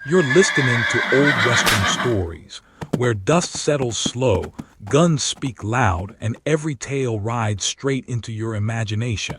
You're listening to old Western stories, where dust settles slow, guns speak loud, and every tale rides straight into your imagination.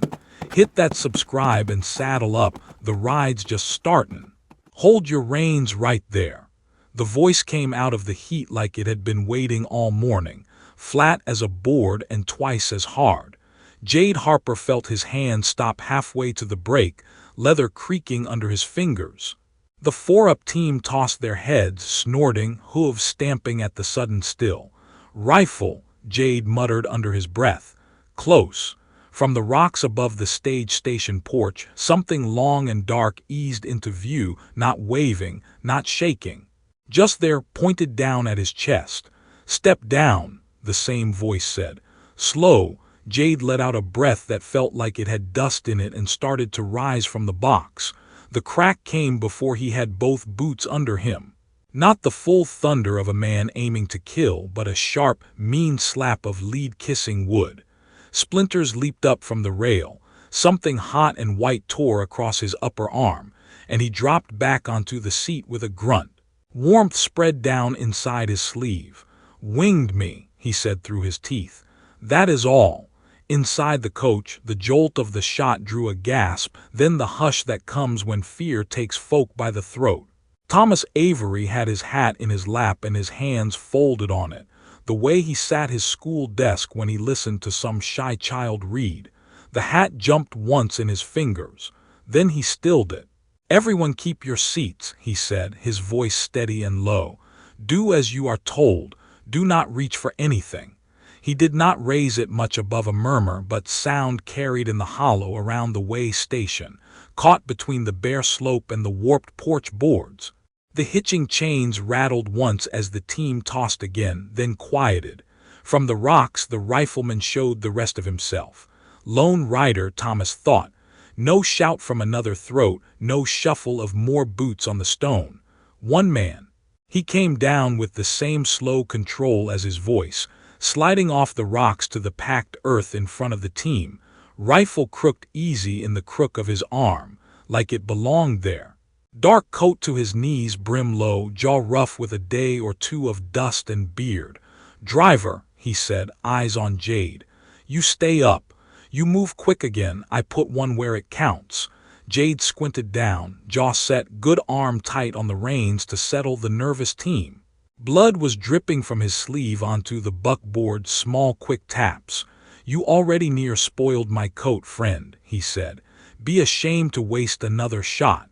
Hit that subscribe and saddle up, the ride's just startin'. Hold your reins right there. The voice came out of the heat like it had been waiting all morning, flat as a board and twice as hard. Jade Harper felt his hand stop halfway to the brake, leather creaking under his fingers. The four-up team tossed their heads, snorting, hooves stamping at the sudden still. "Rifle," Jade muttered under his breath. "Close." From the rocks above the stage station porch, something long and dark eased into view, not waving, not shaking. Just there, pointed down at his chest. "Step down," the same voice said. Slow, Jade let out a breath that felt like it had dust in it and started to rise from the box. The crack came before he had both boots under him. Not the full thunder of a man aiming to kill, but a sharp, mean slap of lead-kissing wood. Splinters leaped up from the rail. Something hot and white tore across his upper arm, and he dropped back onto the seat with a grunt. Warmth spread down inside his sleeve. "Winged me," he said through his teeth. "That is all." Inside the coach, the jolt of the shot drew a gasp, then the hush that comes when fear takes folk by the throat. Thomas Avery had his hat in his lap and his hands folded on it, the way he sat his school desk when he listened to some shy child read. The hat jumped once in his fingers. Then he stilled it. "Everyone keep your seats," he said, his voice steady and low. "Do as you are told. Do not reach for anything." He did not raise it much above a murmur, but sound carried in the hollow around the way station, caught between the bare slope and the warped porch boards. The hitching chains rattled once as the team tossed again, then quieted. From the rocks the rifleman showed the rest of himself. Lone rider, Thomas thought. No shout from another throat, no shuffle of more boots on the stone. One man. He came down with the same slow control as his voice, sliding off the rocks to the packed earth in front of the team, rifle crooked easy in the crook of his arm, like it belonged there. Dark coat to his knees, brim low, jaw rough with a day or two of dust and beard. "Driver," he said, eyes on Jade. "You stay up. You move quick again, I put one where it counts." Jade squinted down, jaw set, good arm tight on the reins to settle the nervous team. Blood was dripping from his sleeve onto the buckboard, small quick taps. "You already near spoiled my coat, friend," he said. "Be ashamed to waste another shot."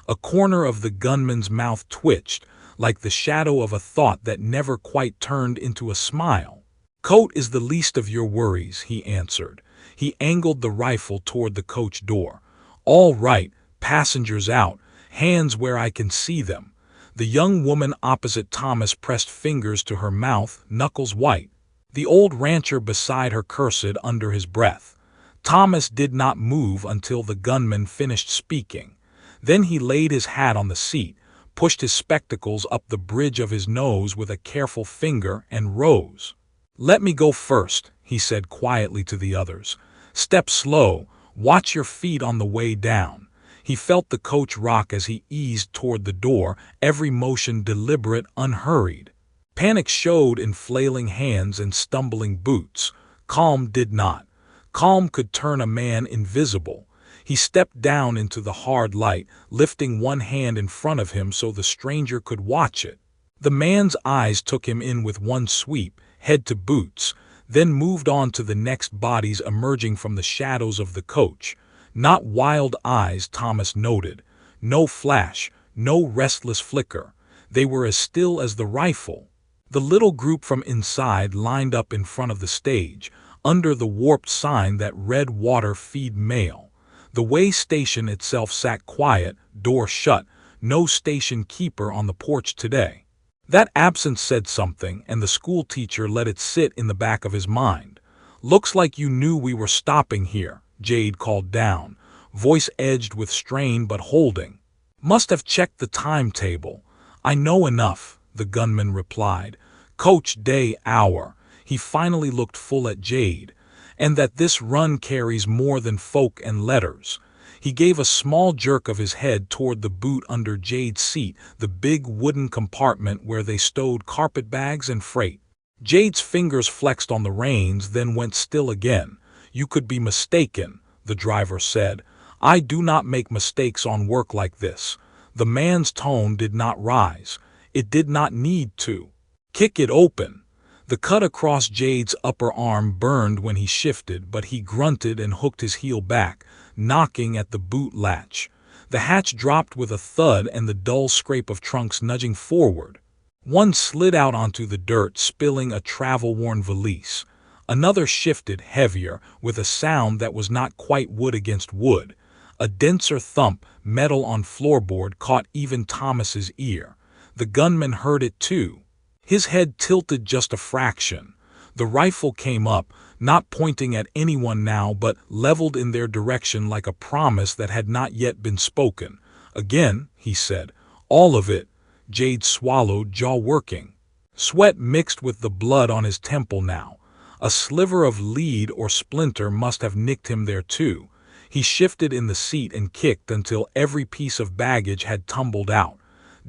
A corner of the gunman's mouth twitched, like the shadow of a thought that never quite turned into a smile. "Coat is the least of your worries," he answered. He angled the rifle toward the coach door. "All right, passengers out, hands where I can see them." The young woman opposite Thomas pressed fingers to her mouth, knuckles white. The old rancher beside her cursed under his breath. Thomas did not move until the gunman finished speaking. Then he laid his hat on the seat, pushed his spectacles up the bridge of his nose with a careful finger, and rose. "Let me go first," he said quietly to the others. "Step slow, watch your feet on the way down." He felt the coach rock as he eased toward the door, every motion deliberate, unhurried. Panic showed in flailing hands and stumbling boots. Calm did not. Calm could turn a man invisible. He stepped down into the hard light, lifting one hand in front of him so the stranger could watch it. The man's eyes took him in with one sweep, head to boots, then moved on to the next bodies emerging from the shadows of the coach. Not wild eyes, Thomas noted. No flash, no restless flicker. They were as still as the rifle. The little group from inside lined up in front of the stage, under the warped sign that read "Water Feed Mail." The way station itself sat quiet, door shut, no station keeper on the porch today. That absence said something, and the schoolteacher let it sit in the back of his mind. "Looks like you knew we were stopping here," Jade called down, voice edged with strain but holding. "Must have checked the timetable." "I know enough," the gunman replied. "Coach, day, hour." He finally looked full at Jade. "And that this run carries more than folk and letters." He gave a small jerk of his head toward the boot under Jade's seat, the big wooden compartment where they stowed carpetbags and freight. Jade's fingers flexed on the reins, then went still again. "You could be mistaken," the driver said. "I do not make mistakes on work like this." The man's tone did not rise. It did not need to. "Kick it open." The cut across Jade's upper arm burned when he shifted, but he grunted and hooked his heel back, knocking at the boot latch. The hatch dropped with a thud and the dull scrape of trunks nudging forward. One slid out onto the dirt, spilling a travel-worn valise. Another shifted, heavier, with a sound that was not quite wood against wood. A denser thump, metal on floorboard, caught even Thomas's ear. The gunman heard it too. His head tilted just a fraction. The rifle came up, not pointing at anyone now, but leveled in their direction like a promise that had not yet been spoken. "Again," he said. "All of it." Jade swallowed, jaw working. Sweat mixed with the blood on his temple now. A sliver of lead or splinter must have nicked him there too. He shifted in the seat and kicked until every piece of baggage had tumbled out.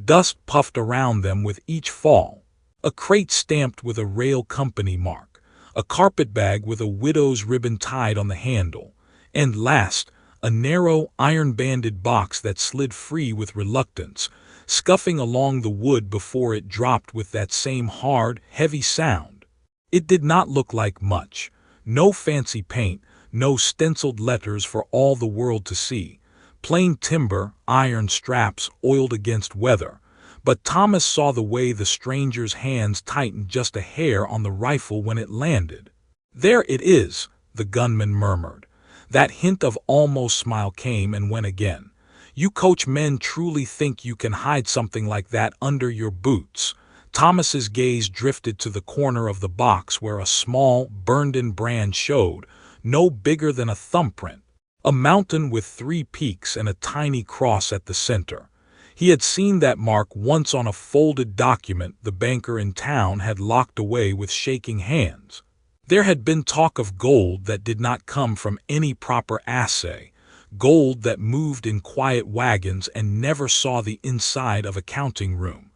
Dust puffed around them with each fall. A crate stamped with a rail company mark. A carpetbag with a widow's ribbon tied on the handle. And last, a narrow, iron-banded box that slid free with reluctance, scuffing along the wood before it dropped with that same hard, heavy sound. It did not look like much. No fancy paint, no stenciled letters for all the world to see. Plain timber, iron straps oiled against weather. But Thomas saw the way the stranger's hands tightened just a hair on the rifle when it landed. "There it is," the gunman murmured. That hint of almost smile came and went again. "You coach men truly think you can hide something like that under your boots." Thomas's gaze drifted to the corner of the box where a small, burned-in brand showed, no bigger than a thumbprint. A mountain with 3 peaks and a tiny cross at the center. He had seen that mark once on a folded document the banker in town had locked away with shaking hands. There had been talk of gold that did not come from any proper assay, gold that moved in quiet wagons and never saw the inside of a counting room.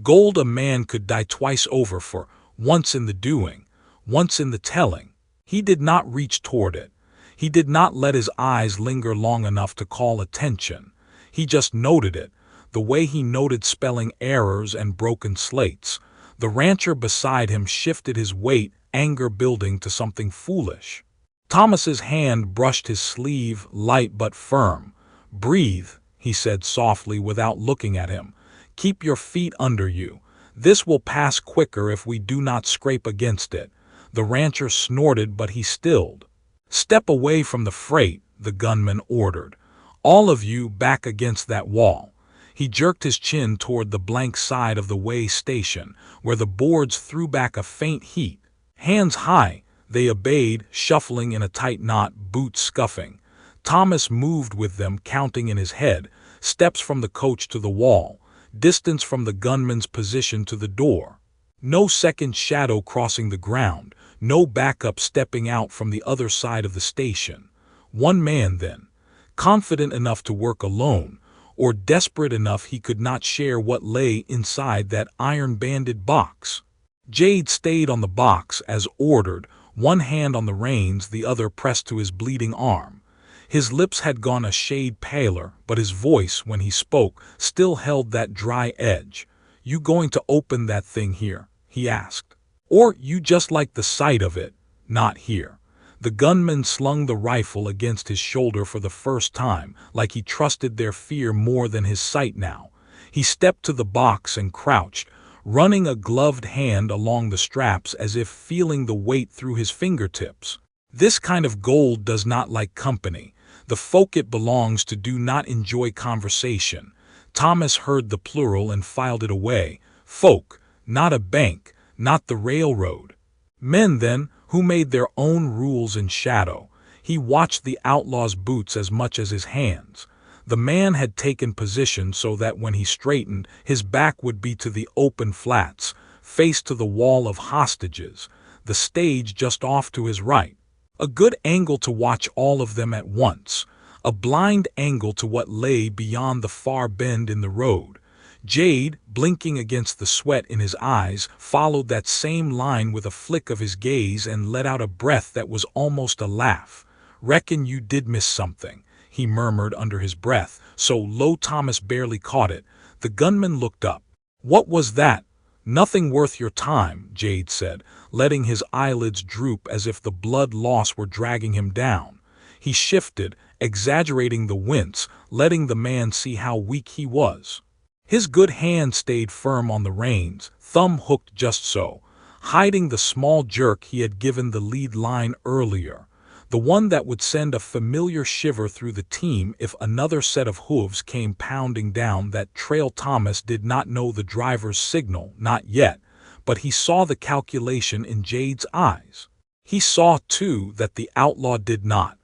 Gold a man could die twice over for, once in the doing, once in the telling. He did not reach toward it. He did not let his eyes linger long enough to call attention. He just noted it, the way he noted spelling errors and broken slates. The rancher beside him shifted his weight, anger building to something foolish. Thomas's hand brushed his sleeve, light but firm. "Breathe," he said softly without looking at him. "Keep your feet under you. This will pass quicker if we do not scrape against it." The rancher snorted, but he stilled. "Step away from the freight," the gunman ordered. "All of you back against that wall." He jerked his chin toward the blank side of the way station, where the boards threw back a faint heat. "Hands high." They obeyed, shuffling in a tight knot, boots scuffing. Thomas moved with them, counting in his head, steps from the coach to the wall, distance from the gunman's position to the door. No second shadow crossing the ground, no backup stepping out from the other side of the station. One man then, confident enough to work alone, or desperate enough he could not share what lay inside that iron-banded box. Jade stayed on the box as ordered, one hand on the reins, the other pressed to his bleeding arm. His lips had gone a shade paler, but his voice, when he spoke, still held that dry edge. "You going to open that thing here?" he asked. "Or you just like the sight of it?" "Not here." The gunman slung the rifle against his shoulder for the first time, like he trusted their fear more than his sight now. He stepped to the box and crouched, running a gloved hand along the straps as if feeling the weight through his fingertips. This kind of gold does not like company. The folk it belongs to do not enjoy conversation. Thomas heard the plural and filed it away. Folk, not a bank, not the railroad. Men, then, who made their own rules in shadow. He watched the outlaw's boots as much as his hands. The man had taken position so that when he straightened, his back would be to the open flats, face to the wall of hostages, the stage just off to his right. A good angle to watch all of them at once. a blind angle to what lay beyond the far bend in the road. Jade, blinking against the sweat in his eyes, followed that same line with a flick of his gaze and let out a breath that was almost a laugh. "Reckon you did miss something," he murmured under his breath, so low Thomas barely caught it. The gunman looked up. "What was that?" "Nothing worth your time," Jade said, letting his eyelids droop as if the blood loss were dragging him down. He shifted, exaggerating the wince, letting the man see how weak he was. His good hand stayed firm on the reins, thumb hooked just so, hiding the small jerk he had given the lead line earlier, the one that would send a familiar shiver through the team if another set of hooves came pounding down that trail. Thomas did not know the driver's signal, not yet, but he saw the calculation in Jade's eyes. He saw, too, that the outlaw did not.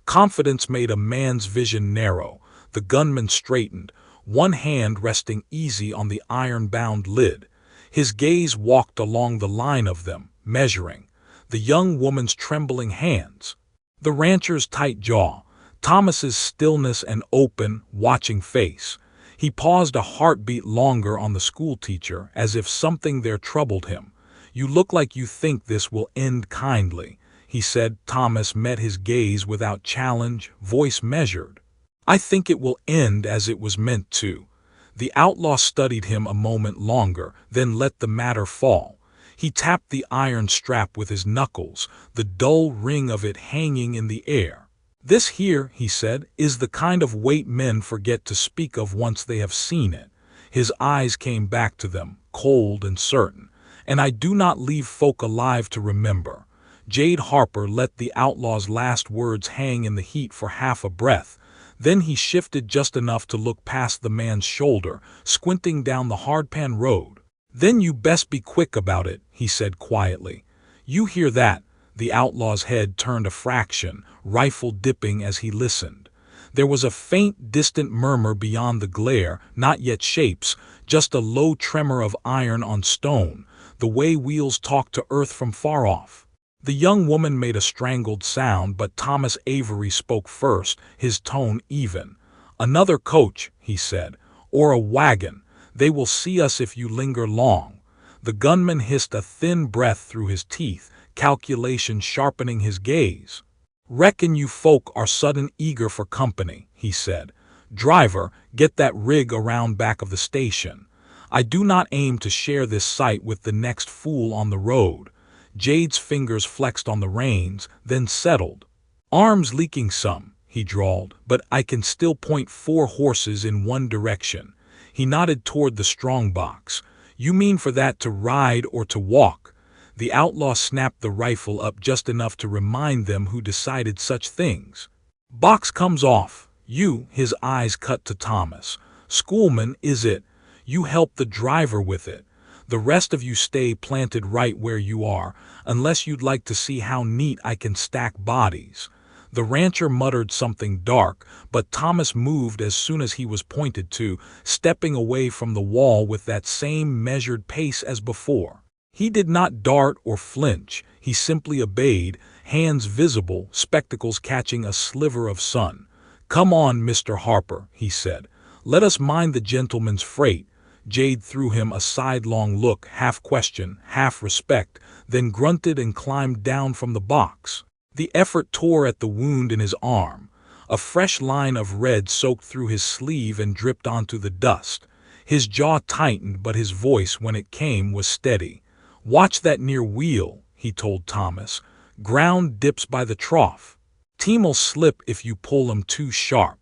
Confidence made a man's vision narrow. The gunman straightened, one hand resting easy on the iron-bound lid. His gaze walked along the line of them, measuring. The young woman's trembling hands, the rancher's tight jaw, Thomas's stillness and open, watching face. He paused a heartbeat longer on the schoolteacher, as if something there troubled him. "You look like you think this will end kindly," he said. Thomas met his gaze without challenge, voice measured. "I think it will end as it was meant to." The outlaw studied him a moment longer, then let the matter fall. He tapped the iron strap with his knuckles, the dull ring of it hanging in the air. "This here," he said, "is the kind of weight men forget to speak of once they have seen it." His eyes came back to them, cold and certain. "And I do not leave folk alive to remember." Jade Harper let the outlaw's last words hang in the heat for half a breath. Then he shifted just enough to look past the man's shoulder, squinting down the hardpan road. "Then you best be quick about it," he said quietly. "You hear that?" The outlaw's head turned a fraction, rifle dipping as he listened. There was a faint, distant murmur beyond the glare, not yet shapes, just a low tremor of iron on stone, the way wheels talk to earth from far off. The young woman made a strangled sound, but Thomas Avery spoke first, his tone even. "Another coach," he said, "or a wagon. They will see us if you linger long." The gunman hissed a thin breath through his teeth, calculation sharpening his gaze. "Reckon you folk are sudden eager for company," he said. "Driver, get that rig around back of the station. I do not aim to share this sight with the next fool on the road." Jade's fingers flexed on the reins, then settled. "Arms leaking some," he drawled, "but I can still point 4 horses in one direction." He nodded toward the strongbox. "You mean for that to ride or to walk?" The outlaw snapped the rifle up just enough to remind them who decided such things. "Box comes off. You," his eyes cut to Thomas. "Schoolman, is it? You help the driver with it. The rest of you stay planted right where you are, unless you'd like to see how neat I can stack bodies." The rancher muttered something dark, but Thomas moved as soon as he was pointed to, stepping away from the wall with that same measured pace as before. He did not dart or flinch, he simply obeyed, hands visible, spectacles catching a sliver of sun. "Come on, Mr. Harper," he said. "Let us mind the gentleman's freight." Jade threw him a sidelong look, half question, half respect, then grunted and climbed down from the box. The effort tore at the wound in his arm. A fresh line of red soaked through his sleeve and dripped onto the dust. His jaw tightened, but his voice, when it came, was steady. "Watch that near wheel," he told Thomas. "Ground dips by the trough. Team'll slip if you pull 'em too sharp."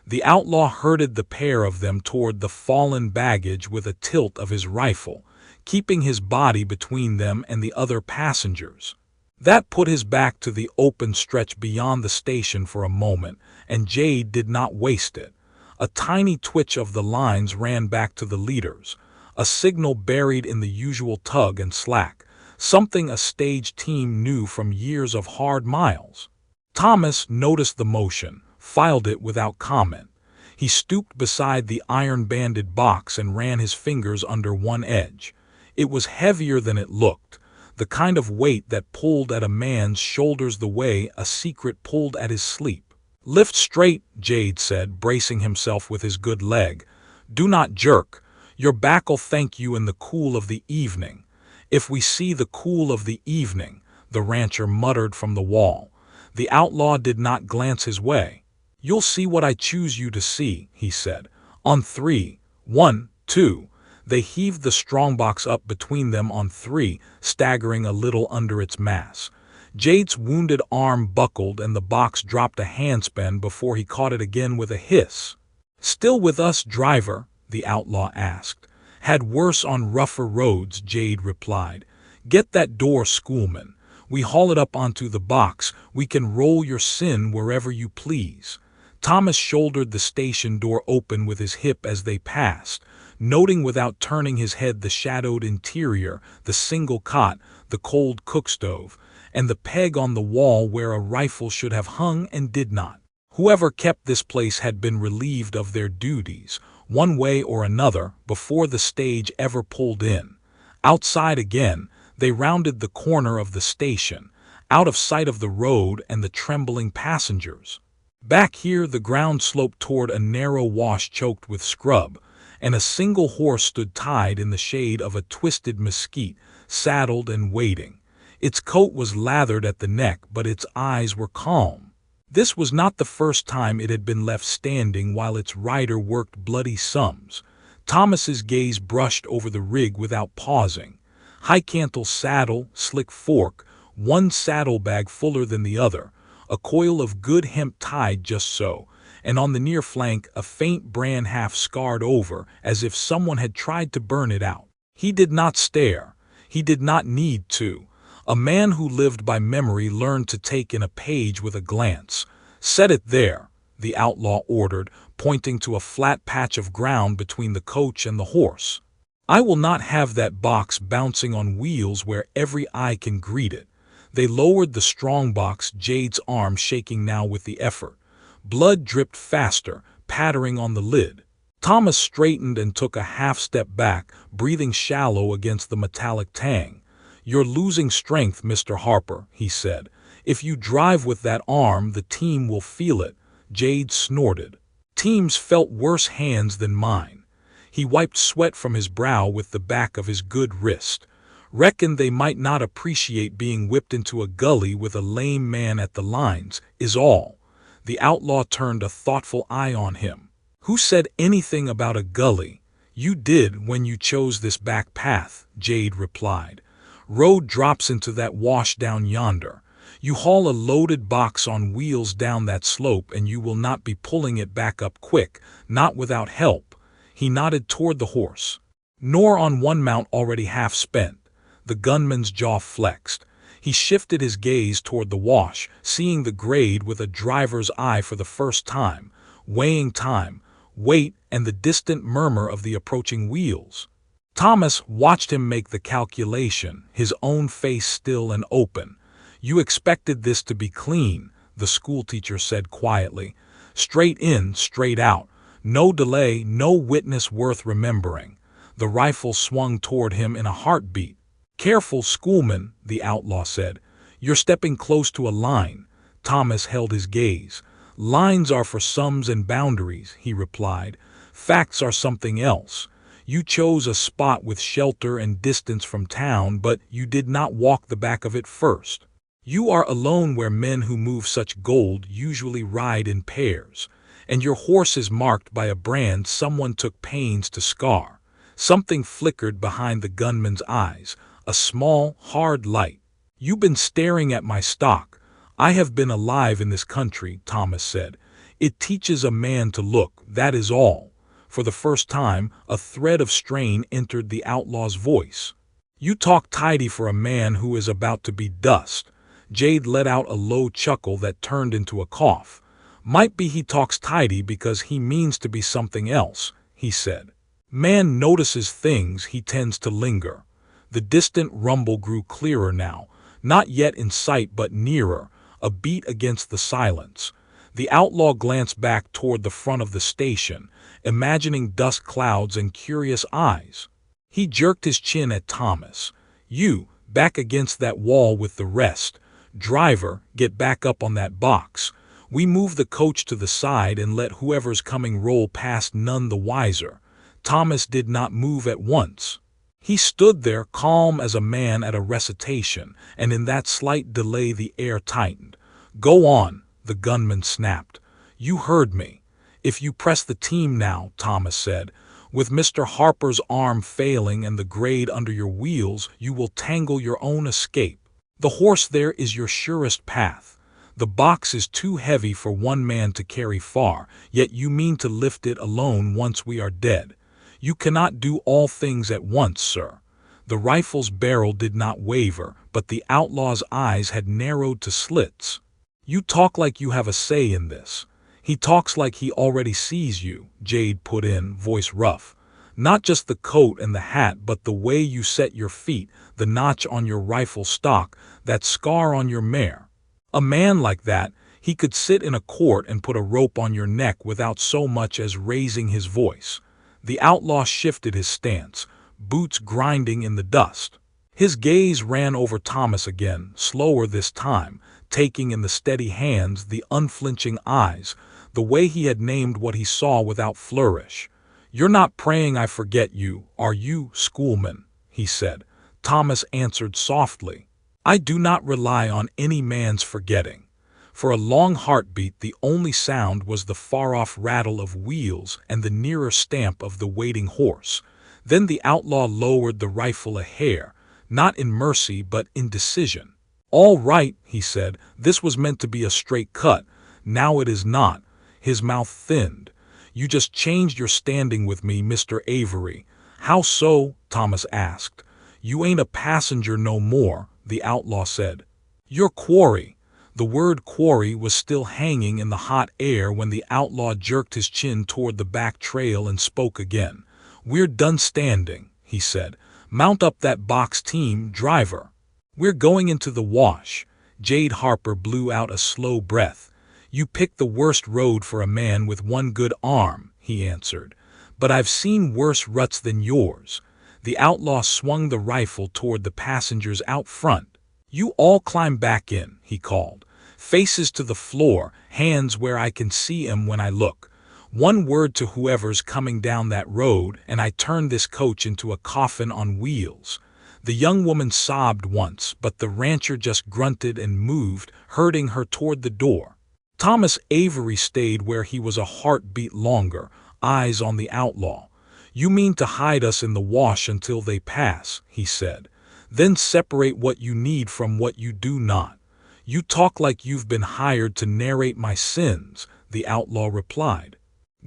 The outlaw herded the pair of them toward the fallen baggage with a tilt of his rifle, keeping his body between them and the other passengers. That put his back to the open stretch beyond the station for a moment, and Jade did not waste it. A tiny twitch of the lines ran back to the leaders, a signal buried in the usual tug and slack, something a stage team knew from years of hard miles. Thomas noticed the motion, filed it without comment. He stooped beside the iron-banded box and ran his fingers under one edge. It was heavier than it looked, the kind of weight that pulled at a man's shoulders the way a secret pulled at his sleep. Lift straight, Jade said, bracing himself with his good leg. Do not jerk. Your back'll thank you in the cool of the evening. If we see the cool of the evening, the rancher muttered from the wall. The outlaw did not glance his way. You'll see what I choose you to see, he said. On three. 1, 2. They heaved the strongbox up between them on 3, staggering a little under its mass. Jade's wounded arm buckled and the box dropped a handspin before he caught it again with a hiss. Still with us, driver? The outlaw asked. Had worse on rougher roads, Jade replied. Get that door, schoolman. We haul it up onto the box. We can roll your sin wherever you please. Thomas shouldered the station door open with his hip as they passed, noting without turning his head the shadowed interior, the single cot, the cold cookstove, and the peg on the wall where a rifle should have hung and did not. Whoever kept this place had been relieved of their duties, one way or another, before the stage ever pulled in. Outside again, they rounded the corner of the station, out of sight of the road and the trembling passengers. Back here the ground sloped toward a narrow wash choked with scrub, and a single horse stood tied in the shade of a twisted mesquite, saddled and waiting. Its coat was lathered at the neck, but its eyes were calm. This was not the first time it had been left standing while its rider worked bloody sums. Thomas's gaze brushed over the rig without pausing. High cantle saddle, slick fork, one saddlebag fuller than the other, a coil of good hemp tied just so, and on the near flank a faint brand half scarred over, as if someone had tried to burn it out. He did not stare. He did not need to. A man who lived by memory learned to take in a page with a glance. Set it there, the outlaw ordered, pointing to a flat patch of ground between the coach and the horse. I will not have that box bouncing on wheels where every eye can greet it. They lowered the strongbox, Jade's arm shaking now with the effort. Blood dripped faster, pattering on the lid. Thomas straightened and took a half step back, breathing shallow against the metallic tang. You're losing strength, Mr. Harper, he said. If you drive with that arm, the team will feel it. Jade snorted. Teams felt worse hands than mine. He wiped sweat from his brow with the back of his good wrist. Reckoned they might not appreciate being whipped into a gully with a lame man at the lines, is all. The outlaw turned a thoughtful eye on him. Who said anything about a gully? You did when you chose this back path, Jade replied. Road drops into that wash down yonder. You haul a loaded box on wheels down that slope and you will not be pulling it back up quick, not without help. He nodded toward the horse. Nor on one mount already half spent. The gunman's jaw flexed. He shifted his gaze toward the wash, seeing the grade with a driver's eye for the first time, weighing time, weight, and the distant murmur of the approaching wheels. Thomas watched him make the calculation, his own face still and open. You expected this to be clean, the schoolteacher said quietly. Straight in, straight out. No delay, no witness worth remembering. The rifle swung toward him in a heartbeat. Careful, schoolman, the outlaw said. You're stepping close to a line. Thomas held his gaze. Lines are for sums and boundaries, he replied. Facts are something else. You chose a spot with shelter and distance from town, but you did not walk the back of it first. You are alone where men who move such gold usually ride in pairs, and your horse is marked by a brand someone took pains to scar. Something flickered behind the gunman's eyes, a small, hard light. You've been staring at my stock. I have been alive in this country, Thomas said. It teaches a man to look, that is all. For the first time, a thread of strain entered the outlaw's voice. You talk tidy for a man who is about to be dust. Jade let out a low chuckle that turned into a cough. Might be he talks tidy because he means to be something else, he said. Man notices things, he tends to linger. The distant rumble grew clearer now, not yet in sight but nearer, a beat against the silence. The outlaw glanced back toward the front of the station, imagining dust clouds and curious eyes. He jerked his chin at Thomas. You, back against that wall with the rest. Driver, get back up on that box. We moved the coach to the side and let whoever's coming roll past, none the wiser. Thomas did not move at once. He stood there calm as a man at a recitation, and in that slight delay the air tightened. "Go on," the gunman snapped. "You heard me. If you press the team now," Thomas said, "with Mr. Harper's arm failing and the grade under your wheels, you will tangle your own escape. The horse there is your surest path. The box is too heavy for one man to carry far, yet you mean to lift it alone once we are dead. You cannot do all things at once, sir." The rifle's barrel did not waver, but the outlaw's eyes had narrowed to slits. "You talk like you have a say in this." "He talks like he already sees you," Jade put in, voice rough. "Not just the coat and the hat, but the way you set your feet, the notch on your rifle stock, that scar on your mare. A man like that, he could sit in a court and put a rope on your neck without so much as raising his voice." The outlaw shifted his stance, boots grinding in the dust. His gaze ran over Thomas again, slower this time, taking in the steady hands, the unflinching eyes, the way he had named what he saw without flourish. "You're not praying I forget you, are you, schoolman?" he said. Thomas answered softly, "I do not rely on any man's forgetting." For a long heartbeat the only sound was the far-off rattle of wheels and the nearer stamp of the waiting horse. Then the outlaw lowered the rifle a hair, not in mercy but in decision. "All right," he said, "this was meant to be a straight cut. Now it is not." His mouth thinned. "You just changed your standing with me, Mr. Avery." "How so?" Thomas asked. "You ain't a passenger no more," the outlaw said. "You're quarry." The word quarry was still hanging in the hot air when the outlaw jerked his chin toward the back trail and spoke again. "We're done standing," he said. "Mount up that box team, driver. We're going into the wash." Jade Harper blew out a slow breath. "You picked the worst road for a man with one good arm," he answered. "But I've seen worse ruts than yours." The outlaw swung the rifle toward the passengers out front. "You all climb back in," he called. "Faces to the floor, hands where I can see 'em when I look. One word to whoever's coming down that road, and I turn this coach into a coffin on wheels." The young woman sobbed once, but the rancher just grunted and moved, herding her toward the door. Thomas Avery stayed where he was a heartbeat longer, eyes on the outlaw. "You mean to hide us in the wash until they pass," he said. "Then separate what you need from what you do not." "You talk like you've been hired to narrate my sins," the outlaw replied.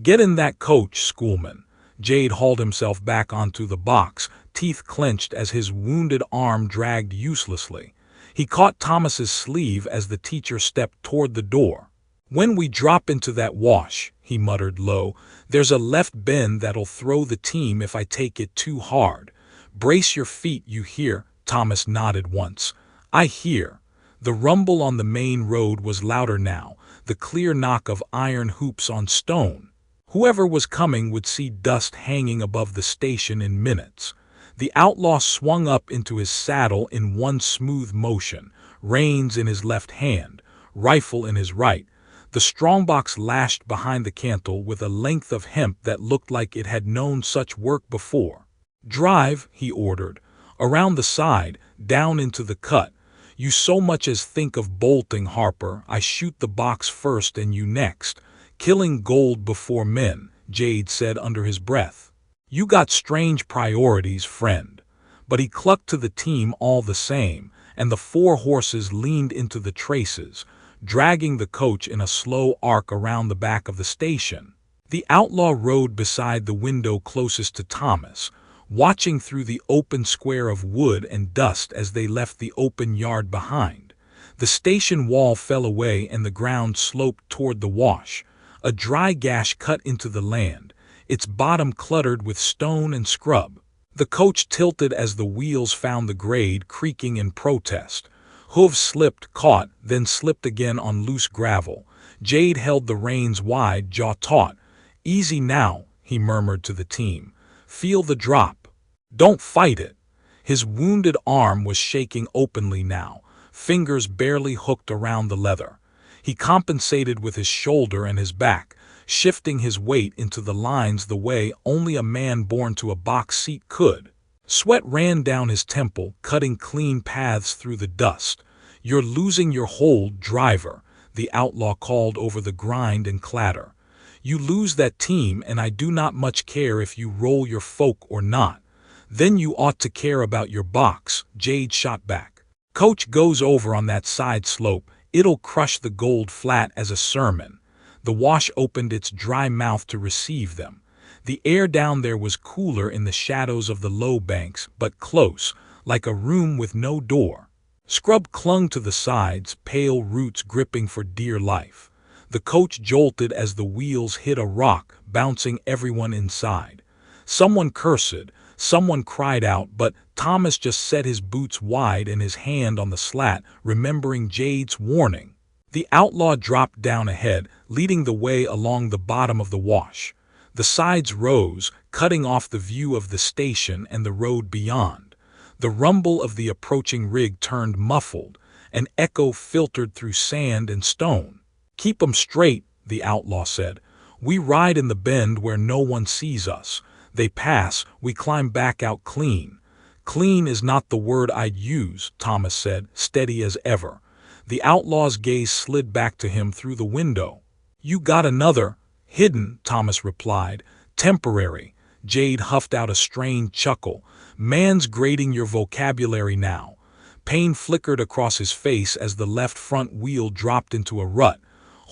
"Get in that coach, schoolman." Jade hauled himself back onto the box, teeth clenched as his wounded arm dragged uselessly. He caught Thomas's sleeve as the teacher stepped toward the door. "When we drop into that wash," he muttered low, "there's a left bend that'll throw the team if I take it too hard. Brace your feet, you hear?" Thomas nodded once. "I hear." The rumble on the main road was louder now, the clear knock of iron hoops on stone. Whoever was coming would see dust hanging above the station in minutes. The outlaw swung up into his saddle in one smooth motion, reins in his left hand, rifle in his right. The strongbox lashed behind the cantle with a length of hemp that looked like it had known such work before. "Drive," he ordered. "Around the side, down into the cut. You so much as think of bolting, Harper, I shoot the box first and you next." "Killing gold before men," Jade said under his breath. "You got strange priorities, friend." But he clucked to the team all the same, and the 4 horses leaned into the traces, dragging the coach in a slow arc around the back of the station. The outlaw rode beside the window closest to Thomas, watching through the open square of wood and dust as they left the open yard behind. The station wall fell away and the ground sloped toward the wash, a dry gash cut into the land, its bottom cluttered with stone and scrub. The coach tilted as the wheels found the grade, creaking in protest. Hooves slipped, caught, then slipped again on loose gravel. Jade held the reins wide, jaw taut. "Easy now," he murmured to the team. "Feel the drop. Don't fight it." His wounded arm was shaking openly now, fingers barely hooked around the leather. He compensated with his shoulder and his back, shifting his weight into the lines the way only a man born to a box seat could. Sweat ran down his temple, cutting clean paths through the dust. "You're losing your hold, driver," the outlaw called over the grind and clatter. "You lose that team, and I do not much care if you roll your folk or not." "Then you ought to care about your box," Jade shot back. "Coach goes over on that side slope. It'll crush the gold flat as a sermon." The wash opened its dry mouth to receive them. The air down there was cooler in the shadows of the low banks, but close, like a room with no door. Scrub clung to the sides, pale roots gripping for dear life. The coach jolted as the wheels hit a rock, bouncing everyone inside. Someone cursed, someone cried out, but Thomas just set his boots wide and his hand on the slat, remembering Jade's warning. The outlaw dropped down ahead, leading the way along the bottom of the wash. The sides rose, cutting off the view of the station and the road beyond. The rumble of the approaching rig turned muffled, an echo filtered through sand and stone. "Keep 'em straight," the outlaw said. "We ride in the bend where no one sees us. They pass, we climb back out clean." "Clean is not the word I'd use," Thomas said, steady as ever. The outlaw's gaze slid back to him through the window. "You got another?" "Hidden," Thomas replied. "Temporary." Jade huffed out a strained chuckle. "Man's grading your vocabulary now." Pain flickered across his face as the left front wheel dropped into a rut.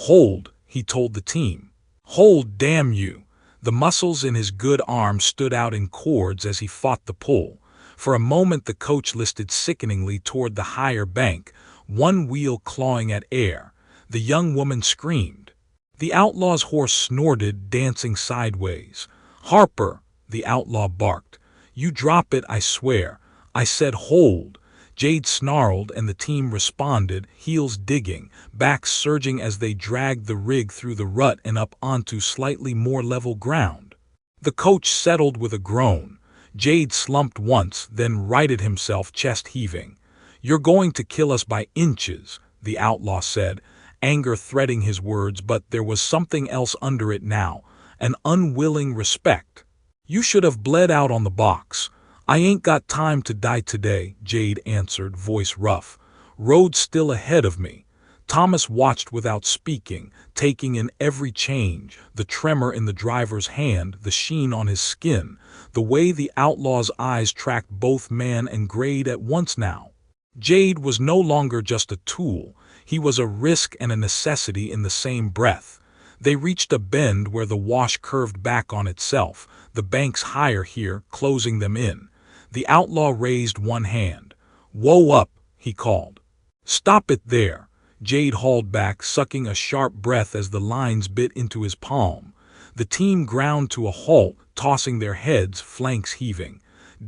"Hold," he told the team. "Hold, damn you." The muscles in his good arm stood out in cords as he fought the pull. For a moment the coach listed sickeningly toward the higher bank, one wheel clawing at air. The young woman screamed. The outlaw's horse snorted, dancing sideways. "Harper," the outlaw barked. "You drop it, I swear." "I said hold." Jade snarled, and the team responded, heels digging, backs surging as they dragged the rig through the rut and up onto slightly more level ground. The coach settled with a groan. Jade slumped once, then righted himself, chest heaving. "You're going to kill us by inches," the outlaw said, anger threading his words, but there was something else under it now, an unwilling respect. "You should have bled out on the box." "I ain't got time to die today," Jade answered, voice rough. "Road's still ahead of me." Thomas watched without speaking, taking in every change, the tremor in the driver's hand, the sheen on his skin, the way the outlaw's eyes tracked both man and grade at once now. Jade was no longer just a tool, he was a risk and a necessity in the same breath. They reached a bend where the wash curved back on itself, the banks higher here, closing them in. The outlaw raised one hand. "Whoa up," he called. "Stop it there." Jade hauled back, sucking a sharp breath as the lines bit into his palm. The team ground to a halt, tossing their heads, flanks heaving.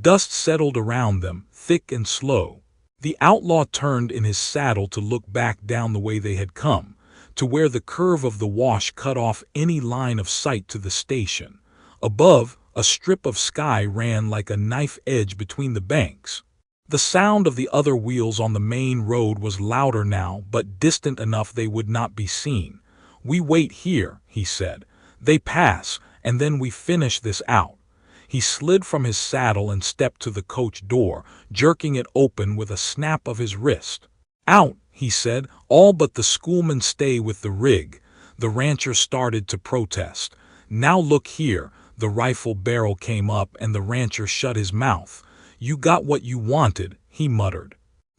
Dust settled around them, thick and slow. The outlaw turned in his saddle to look back down the way they had come, to where the curve of the wash cut off any line of sight to the station. Above, a strip of sky ran like a knife edge between the banks. The sound of the other wheels on the main road was louder now, but distant enough they would not be seen. "We wait here," he said. "They pass, and then we finish this out." He slid from his saddle and stepped to the coach door, jerking it open with a snap of his wrist. "Out," he said, "all but the schoolmen stay with the rig." The rancher started to protest. "Now look here." The rifle barrel came up and the rancher shut his mouth. "You got what you wanted," he muttered.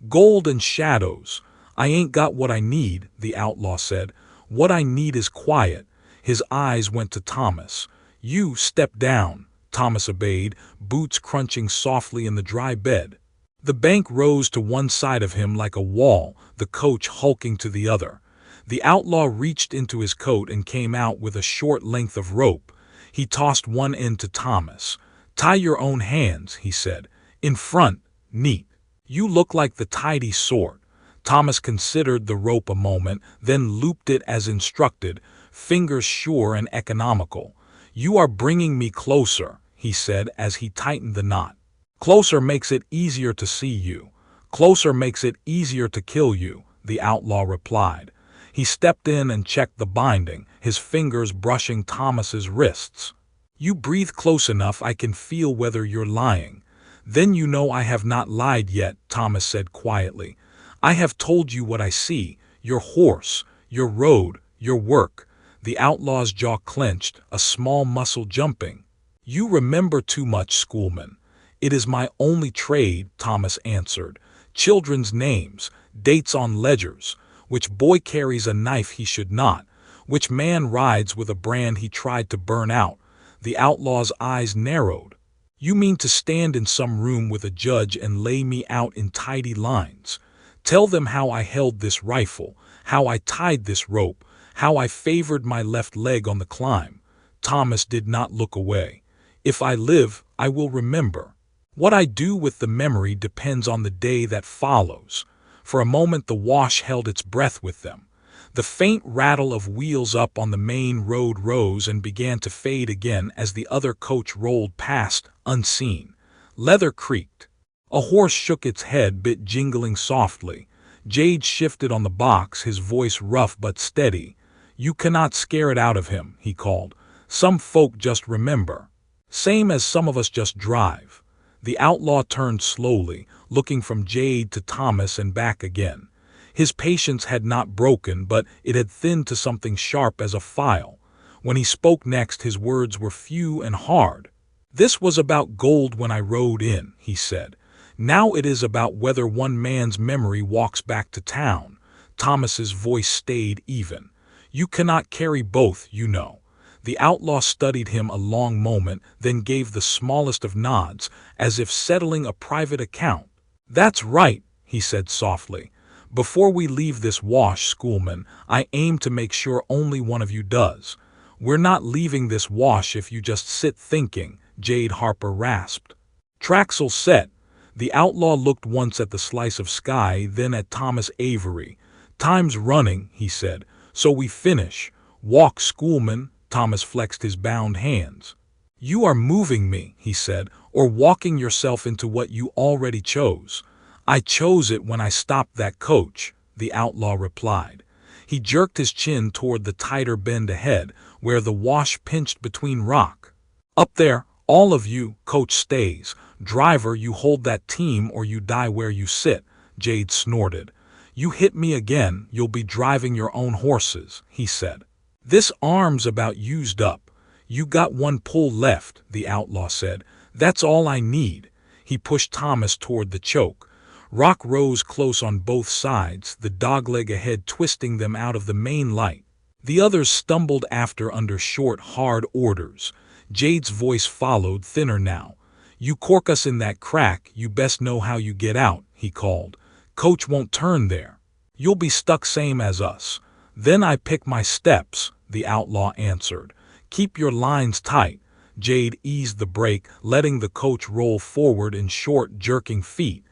"Gold and shadows." "I ain't got what I need," the outlaw said. "What I need is quiet." His eyes went to Thomas. "You step down." Thomas obeyed, boots crunching softly in the dry bed. The bank rose to one side of him like a wall, the coach hulking to the other. The outlaw reached into his coat and came out with a short length of rope. He tossed one end to Thomas. "Tie your own hands," he said. "In front, neat. You look like the tidy sort." Thomas considered the rope a moment, then looped it as instructed, fingers sure and economical. "You are bringing me closer," he said as he tightened the knot. "Closer makes it easier to see you. Closer makes it easier to kill you," the outlaw replied. He stepped in and checked the binding, his fingers brushing Thomas's wrists. "You breathe close enough I can feel whether you're lying. Then you know I have not lied yet," Thomas said quietly. "I have told you what I see, your horse, your road, your work." The outlaw's jaw clenched, a small muscle jumping. "You remember too much, schoolman." "It is my only trade," Thomas answered. "Children's names, dates on ledgers, which boy carries a knife he should not, which man rides with a brand he tried to burn out." The outlaw's eyes narrowed. "You mean to stand in some room with a judge and lay me out in tidy lines? Tell them how I held this rifle, how I tied this rope, how I favored my left leg on the climb." Thomas did not look away. "If I live, I will remember. What I do with the memory depends on the day that follows." For a moment the wash held its breath with them. The faint rattle of wheels up on the main road rose and began to fade again as the other coach rolled past, unseen. Leather creaked. A horse shook its head, bit jingling softly. Jade shifted on the box, his voice rough but steady. "You cannot scare it out of him," he called. "Some folk just remember. Same as some of us just drive." The outlaw turned slowly, looking from Jade to Thomas and back again. His patience had not broken, but it had thinned to something sharp as a file. When he spoke next, his words were few and hard. "This was about gold when I rode in," he said. "Now it is about whether one man's memory walks back to town." Thomas's voice stayed even. "You cannot carry both, you know." The outlaw studied him a long moment, then gave the smallest of nods, as if settling a private account. "That's right," he said softly. "Before we leave this wash, schoolman, I aim to make sure only one of you does." "We're not leaving this wash if you just sit thinking," Jade Harper rasped. "Tracks'll set." The outlaw looked once at the slice of sky, then at Thomas Avery. "Time's running," he said, "so we finish. Walk, schoolman." Thomas flexed his bound hands. "You are moving me," he said, "or walking yourself into what you already chose." "I chose it when I stopped that coach," the outlaw replied. He jerked his chin toward the tighter bend ahead, where the wash pinched between rock. "Up there, all of you," coach stays. "Driver, you hold that team or you die where you sit," Jade snorted. "You hit me again, you'll be driving your own horses," he said. "This arm's about used up. You got one pull left," the outlaw said. "That's all I need." He pushed Thomas toward the choke. Rock rose close on both sides, the dogleg ahead twisting them out of the main light. The others stumbled after under short, hard orders. Jade's voice followed, thinner now. "You cork us in that crack, you best know how you get out," he called. "Coach won't turn there. You'll be stuck same as us." "Then I pick my steps," the outlaw answered. "Keep your lines tight." Jade eased the brake, letting the coach roll forward in short, jerking feet.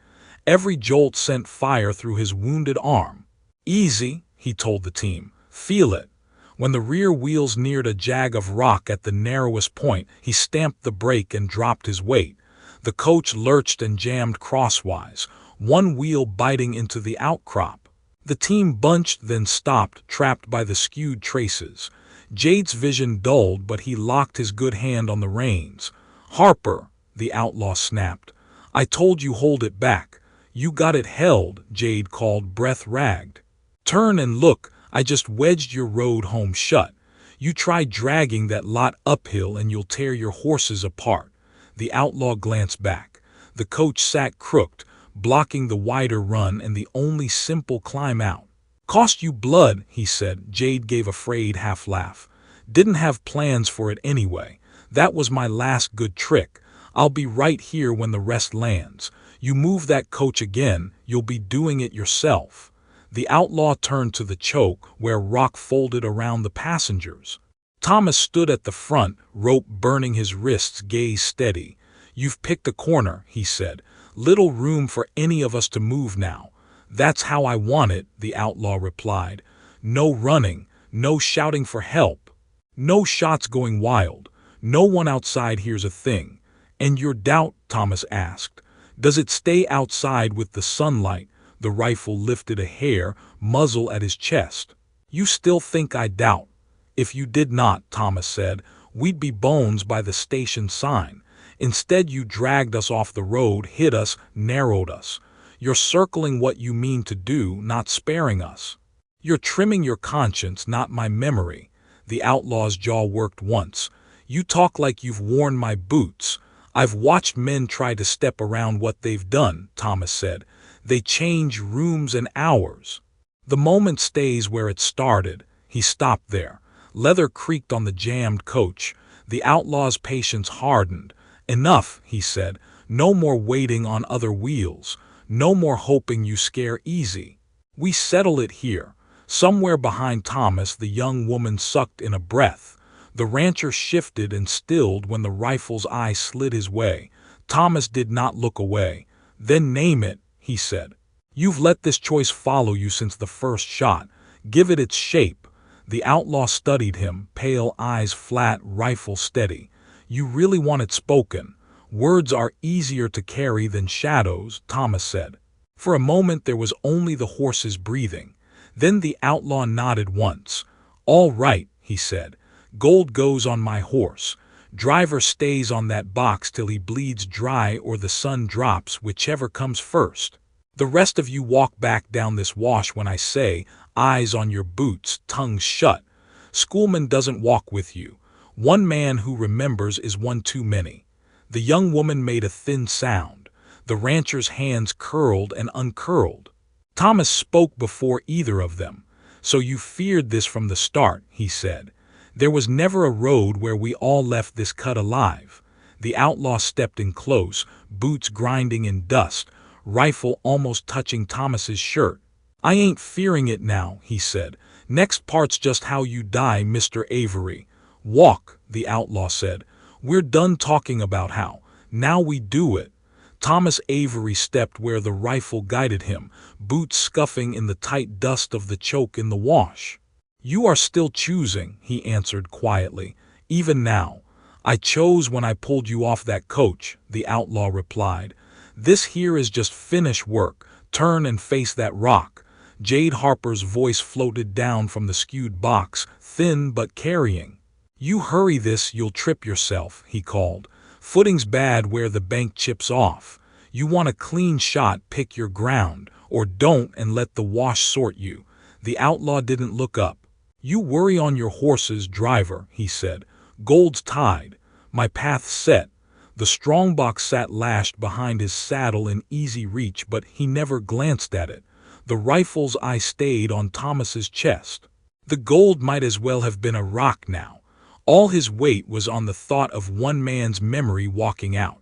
Every jolt sent fire through his wounded arm. "Easy," he told the team. "Feel it." When the rear wheels neared a jag of rock at the narrowest point, he stamped the brake and dropped his weight. The coach lurched and jammed crosswise, one wheel biting into the outcrop. The team bunched, then stopped, trapped by the skewed traces. Jade's vision dulled, but he locked his good hand on the reins. "Harper," the outlaw snapped. "I told you hold it back." "You got it held," Jade called, breath ragged. "Turn and look, I just wedged your road home shut. You try dragging that lot uphill and you'll tear your horses apart." The outlaw glanced back. The coach sat crooked, blocking the wider run and the only simple climb out. "Cost you blood," he said. Jade gave a frayed half laugh. "Didn't have plans for it anyway. That was my last good trick. I'll be right here when the rest lands. You move that coach again, you'll be doing it yourself." The outlaw turned to the choke, where rock folded around the passengers. Thomas stood at the front, rope burning his wrists, gaze steady. "You've picked a corner," he said. "Little room for any of us to move now." "That's how I want it," the outlaw replied. "No running, no shouting for help, no shots going wild. No one outside hears a thing." "And your doubt?" Thomas asked. "Does it stay outside with the sunlight?" The rifle lifted a hair, muzzle at his chest. You still think I doubt? If you did not, Thomas said, we'd be bones by the station sign. Instead, you dragged us off the road, hit us, narrowed us. You're circling what you mean to do, not sparing us. You're trimming your conscience, not my memory. The outlaw's jaw worked once. You talk like you've worn my boots. I've watched men try to step around what they've done, Thomas said. They change rooms and hours. The moment stays where it started. He stopped there. Leather creaked on the jammed coach. The outlaw's patience hardened. Enough, he said. No more waiting on other wheels. No more hoping you scare easy. We settle it here. Somewhere behind Thomas, the young woman sucked in a breath. The rancher shifted and stilled when the rifle's eye slid his way. Thomas did not look away. Then name it, he said. You've let this choice follow you since the first shot. Give it its shape. The outlaw studied him, pale eyes flat, rifle steady. You really want it spoken. Words are easier to carry than shadows, Thomas said. For a moment there was only the horse's breathing. Then the outlaw nodded once. All right, he said. Gold goes on my horse. Driver stays on that box till he bleeds dry or the sun drops, whichever comes first. The rest of you walk back down this wash when I say, eyes on your boots, tongues shut. Schoolman doesn't walk with you. One man who remembers is one too many. The young woman made a thin sound. The rancher's hands curled and uncurled. Thomas spoke before either of them. So you feared this from the start, he said. There was never a road where we all left this cut alive. The outlaw stepped in close, boots grinding in dust, rifle almost touching Thomas's shirt. I ain't fearing it now, he said. Next part's just how you die, Mr. Avery. Walk, the outlaw said. We're done talking about how. Now we do it. Thomas Avery stepped where the rifle guided him, boots scuffing in the tight dust of the choke in the wash. You are still choosing, he answered quietly. Even now. I chose when I pulled you off that coach, the outlaw replied. This here is just finish work. Turn and face that rock. Jade Harper's voice floated down from the skewed box, thin but carrying. You hurry this, you'll trip yourself, he called. Footing's bad where the bank chips off. You want a clean shot, pick your ground, or don't and let the wash sort you. The outlaw didn't look up. You worry on your horses, driver, he said. Gold's tied. My path's set. The strongbox sat lashed behind his saddle in easy reach, but he never glanced at it. The rifle's eye stayed on Thomas's chest. The gold might as well have been a rock now. All his weight was on the thought of one man's memory walking out.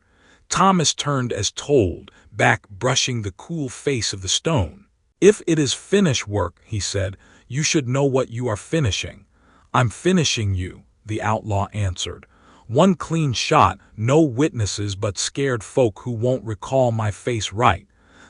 Thomas turned as told, back brushing the cool face of the stone. If it is finish work, he said, you should know what you are finishing. I'm finishing you, the outlaw answered. One clean shot, no witnesses but scared folk who won't recall my face right.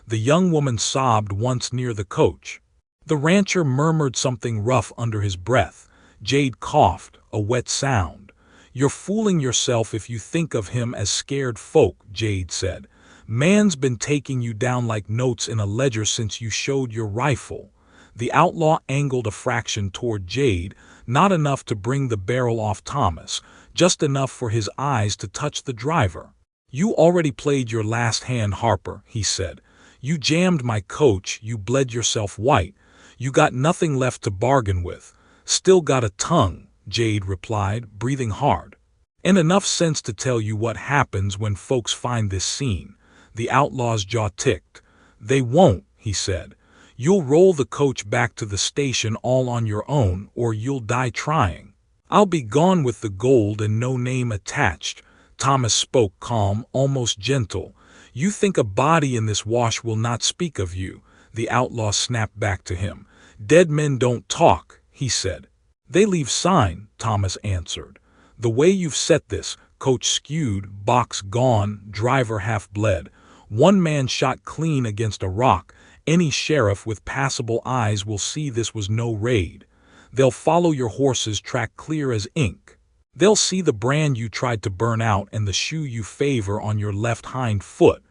The young woman sobbed once near the coach. The rancher murmured something rough under his breath. Jade coughed, a wet sound. You're fooling yourself if you think of him as scared folk, Jade said. Man's been taking you down like notes in a ledger since you showed your rifle. The outlaw angled a fraction toward Jade, not enough to bring the barrel off Thomas, just enough for his eyes to touch the driver. You already played your last hand, Harper, he said. You jammed my coach, you bled yourself white. You got nothing left to bargain with. Still got a tongue, Jade replied, breathing hard. And enough sense to tell you what happens when folks find this scene. The outlaw's jaw ticked. They won't, he said. You'll roll the coach back to the station all on your own, or you'll die trying. I'll be gone with the gold and no name attached. Thomas spoke calm, almost gentle. You think a body in this wash will not speak of you. The outlaw snapped back to him. Dead men don't talk, he said. They leave sign, Thomas answered. The way you've set this, coach skewed, box gone, driver half bled. One man shot clean against a rock. Any sheriff with passable eyes will see this was no raid. They'll follow your horse's track clear as ink. They'll see the brand you tried to burn out and the shoe you favor on your left hind foot.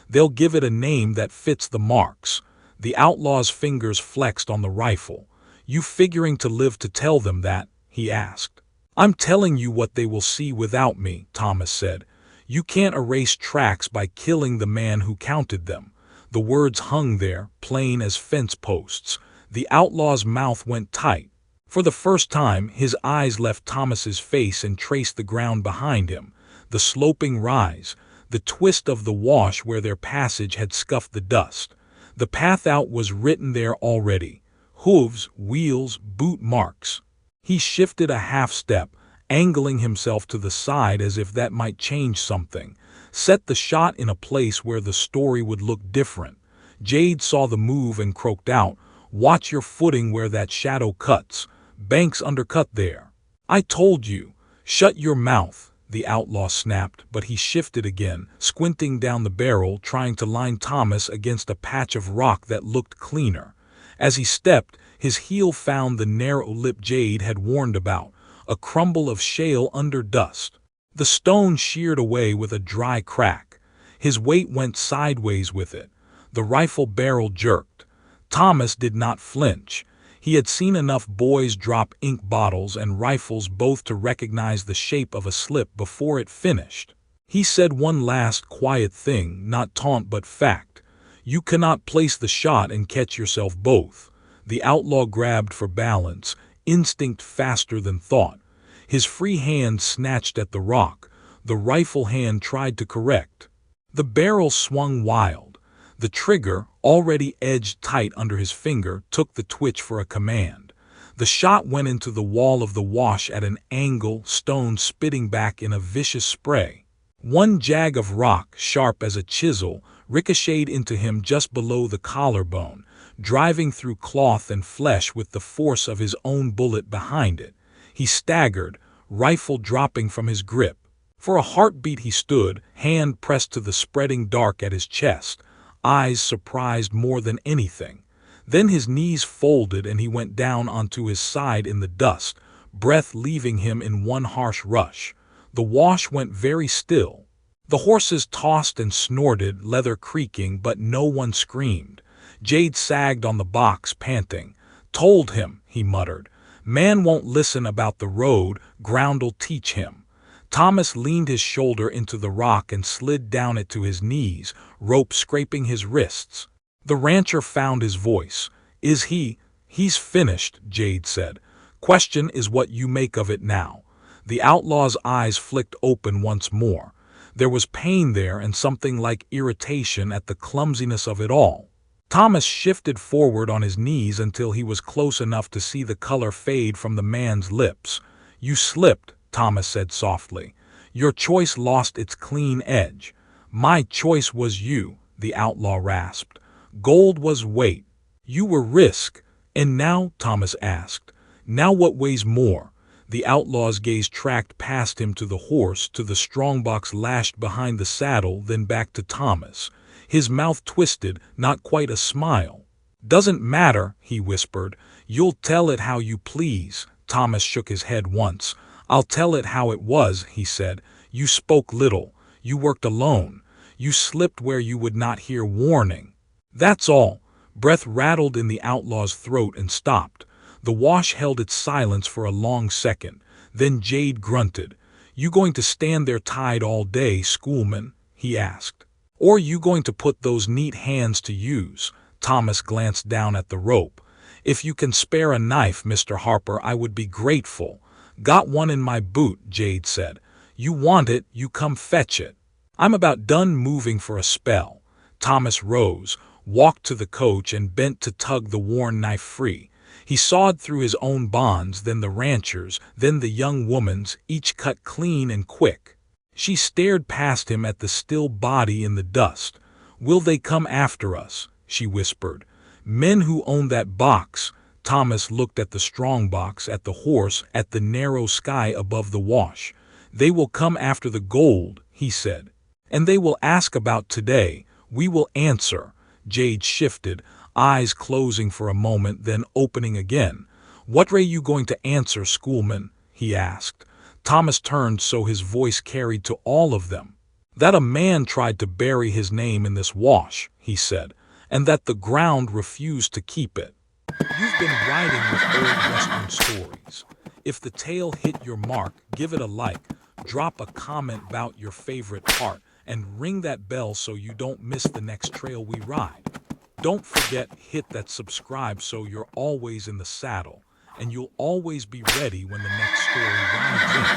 They'll give it a name that fits the marks. The outlaw's fingers flexed on the rifle. You figuring to live to tell them that?" he asked. "I'm telling you what they will see without me," Thomas said. "You can't erase tracks by killing the man who counted them." The words hung there, plain as fence posts. The outlaw's mouth went tight. For the first time, his eyes left Thomas's face and traced the ground behind him. The sloping rise, the twist of the wash where their passage had scuffed the dust. The path out was written there already. Hooves, wheels, boot marks. He shifted a half step, angling himself to the side as if that might change something. Set the shot in a place where the story would look different. Jade saw the move and croaked out, "Watch your footing where that shadow cuts. Banks undercut there." "I told you." "Shut your mouth," the outlaw snapped, but he shifted again, squinting down the barrel, trying to line Thomas against a patch of rock that looked cleaner. As he stepped, his heel found the narrow lip Jade had warned about, a crumble of shale under dust. The stone sheared away with a dry crack. His weight went sideways with it. The rifle barrel jerked. Thomas did not flinch. He had seen enough boys drop ink bottles and rifles both to recognize the shape of a slip before it finished. He said one last quiet thing, not taunt but fact. "You cannot place the shot and catch yourself both." The outlaw grabbed for balance, instinct faster than thought. His free hand snatched at the rock. The rifle hand tried to correct. The barrel swung wild. The trigger, already edged tight under his finger, took the twitch for a command. The shot went into the wall of the wash at an angle, stone spitting back in a vicious spray. One jag of rock, sharp as a chisel, ricocheted into him just below the collarbone, driving through cloth and flesh with the force of his own bullet behind it. He staggered, rifle dropping from his grip. For a heartbeat he stood, hand pressed to the spreading dark at his chest, eyes surprised more than anything. Then his knees folded and he went down onto his side in the dust, breath leaving him in one harsh rush. The wash went very still. The horses tossed and snorted, leather creaking, but no one screamed. Jade sagged on the box, panting. "Told him," he muttered. "Man won't listen about the road, ground'll teach him." Thomas leaned his shoulder into the rock and slid down it to his knees, rope scraping his wrists. The rancher found his voice. "He's finished," Jade said. "Question is what you make of it now." The outlaw's eyes flicked open once more. There was pain there and something like irritation at the clumsiness of it all. Thomas shifted forward on his knees until he was close enough to see the color fade from the man's lips. "You slipped," Thomas said softly. "Your choice lost its clean edge." "My choice was you," the outlaw rasped. "Gold was weight. You were risk. And now?" Thomas asked. "Now what weighs more?" The outlaw's gaze tracked past him to the horse, to the strongbox lashed behind the saddle, then back to Thomas. His mouth twisted, not quite a smile. "Doesn't matter," he whispered. "You'll tell it how you please." Thomas shook his head once. "I'll tell it how it was," he said. "You spoke little. You worked alone. You slipped where you would not hear warning. That's all." Breath rattled in the outlaw's throat and stopped. The wash held its silence for a long second. Then Jade grunted. "You going to stand there tied all day, schoolman?" he asked. "Or you going to put those neat hands to use?" Thomas glanced down at the rope. "If you can spare a knife, Mr. Harper, I would be grateful." "Got one in my boot," Jade said. "You want it, you come fetch it. I'm about done moving for a spell." Thomas rose, walked to the coach and bent to tug the worn knife free. He sawed through his own bonds, then the rancher's, then the young woman's, each cut clean and quick. She stared past him at the still body in the dust. "Will they come after us?" she whispered. "Men who own that box." Thomas looked at the strongbox, at the horse, at the narrow sky above the wash. "They will come after the gold," he said. "And they will ask about today. We will answer." Jade shifted, eyes closing for a moment, then opening again. "What are you going to answer, schoolman?" he asked. Thomas turned so his voice carried to all of them. "That a man tried to bury his name in this wash," he said, "and that the ground refused to keep it." You've been riding with old Western stories. If the tale hit your mark, give it a like, drop a comment about your favorite part, and ring that bell so you don't miss the next trail we ride. Don't forget, hit that subscribe so you're always in the saddle, and you'll always be ready when the next story rides in.